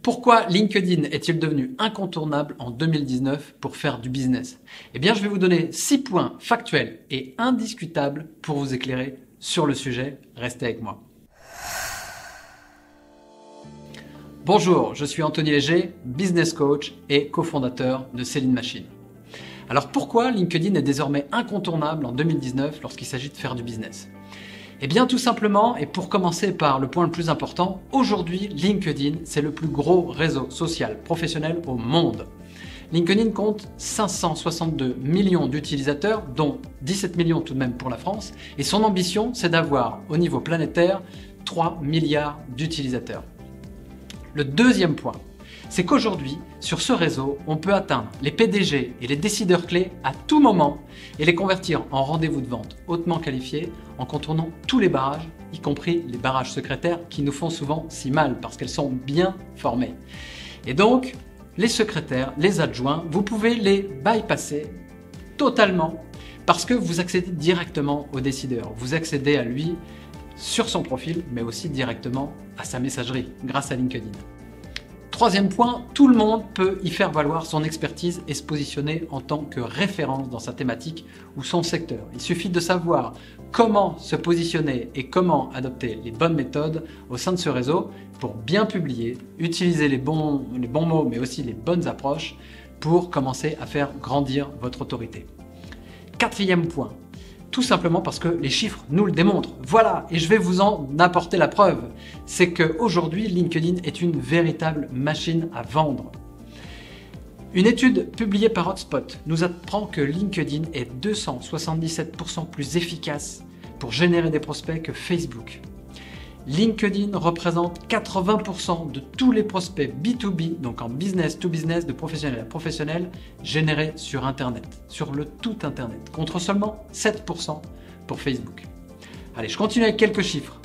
Pourquoi LinkedIn est-il devenu incontournable en 2019 pour faire du business? Eh bien, je vais vous donner 6 points factuels et indiscutables pour vous éclairer sur le sujet. Restez avec moi. Bonjour, je suis Anthony Léger, business coach et cofondateur de Selling Machine. Alors pourquoi LinkedIn est désormais incontournable en 2019 lorsqu'il s'agit de faire du business? Eh bien tout simplement, et pour commencer par le point le plus important, aujourd'hui LinkedIn c'est le plus gros réseau social professionnel au monde. LinkedIn compte 562 millions d'utilisateurs, dont 17 millions tout de même pour la France, et son ambition c'est d'avoir au niveau planétaire 3 milliards d'utilisateurs. Le deuxième point, c'est qu'aujourd'hui, sur ce réseau, on peut atteindre les PDG et les décideurs clés à tout moment et les convertir en rendez-vous de vente hautement qualifiés en contournant tous les barrages, y compris les barrages secrétaires qui nous font souvent si mal parce qu'elles sont bien formées. Et donc, les secrétaires, les adjoints, vous pouvez les bypasser totalement parce que vous accédez directement au décideur. Vous accédez à lui sur son profil, mais aussi directement à sa messagerie grâce à LinkedIn. Troisième point, tout le monde peut y faire valoir son expertise et se positionner en tant que référence dans sa thématique ou son secteur. Il suffit de savoir comment se positionner et comment adopter les bonnes méthodes au sein de ce réseau pour bien publier, utiliser les bons mots mais aussi les bonnes approches pour commencer à faire grandir votre autorité. Quatrième point, tout simplement parce que les chiffres nous le démontrent. Voilà, et je vais vous en apporter la preuve. C'est qu'aujourd'hui, LinkedIn est une véritable machine à vendre. Une étude publiée par Hotspot nous apprend que LinkedIn est 277% plus efficace pour générer des prospects que Facebook. LinkedIn représente 80% de tous les prospects B2B, donc en business to business, de professionnel à professionnel, générés sur Internet, sur le tout Internet, contre seulement 7% pour Facebook. Allez, je continue avec quelques chiffres.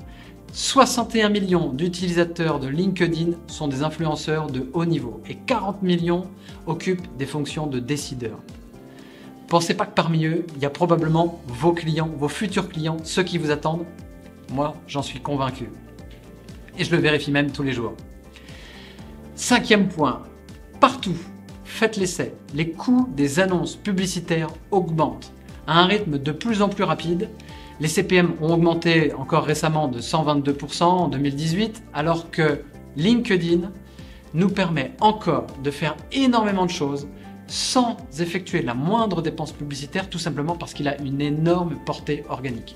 61 millions d'utilisateurs de LinkedIn sont des influenceurs de haut niveau et 40 millions occupent des fonctions de décideurs. Pensez pas que parmi eux, il y a probablement vos clients, vos futurs clients, ceux qui vous attendent. Moi, j'en suis convaincu. Et je le vérifie même tous les jours. Cinquième point, partout, faites l'essai. Les coûts des annonces publicitaires augmentent à un rythme de plus en plus rapide. Les CPM ont augmenté encore récemment de 122% en 2018, alors que LinkedIn nous permet encore de faire énormément de choses sans effectuer la moindre dépense publicitaire, tout simplement parce qu'il a une énorme portée organique.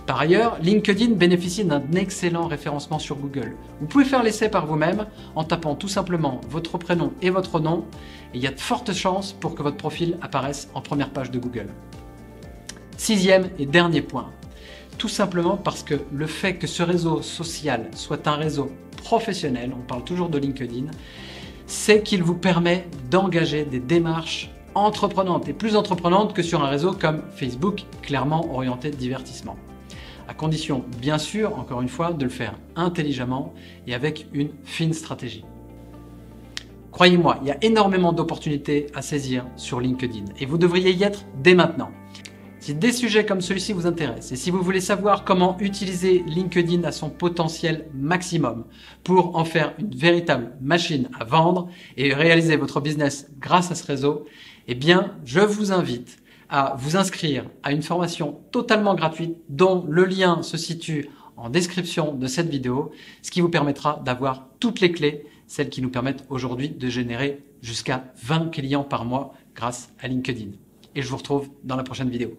Par ailleurs, LinkedIn bénéficie d'un excellent référencement sur Google. Vous pouvez faire l'essai par vous-même en tapant tout simplement votre prénom et votre nom et il y a de fortes chances pour que votre profil apparaisse en première page de Google. Sixième et dernier point, tout simplement parce que le fait que ce réseau social soit un réseau professionnel, on parle toujours de LinkedIn, c'est qu'il vous permet d'engager des démarches entreprenantes et plus entreprenantes que sur un réseau comme Facebook, clairement orienté de divertissement. À condition, bien sûr, encore une fois, de le faire intelligemment et avec une fine stratégie. Croyez-moi, il y a énormément d'opportunités à saisir sur LinkedIn et vous devriez y être dès maintenant. Si des sujets comme celui-ci vous intéressent et si vous voulez savoir comment utiliser LinkedIn à son potentiel maximum pour en faire une véritable machine à vendre et réaliser votre business grâce à ce réseau, eh bien, je vous invite à vous inscrire à une formation totalement gratuite dont le lien se situe en description de cette vidéo, ce qui vous permettra d'avoir toutes les clés, celles qui nous permettent aujourd'hui de générer jusqu'à 20 clients par mois grâce à LinkedIn. Et je vous retrouve dans la prochaine vidéo.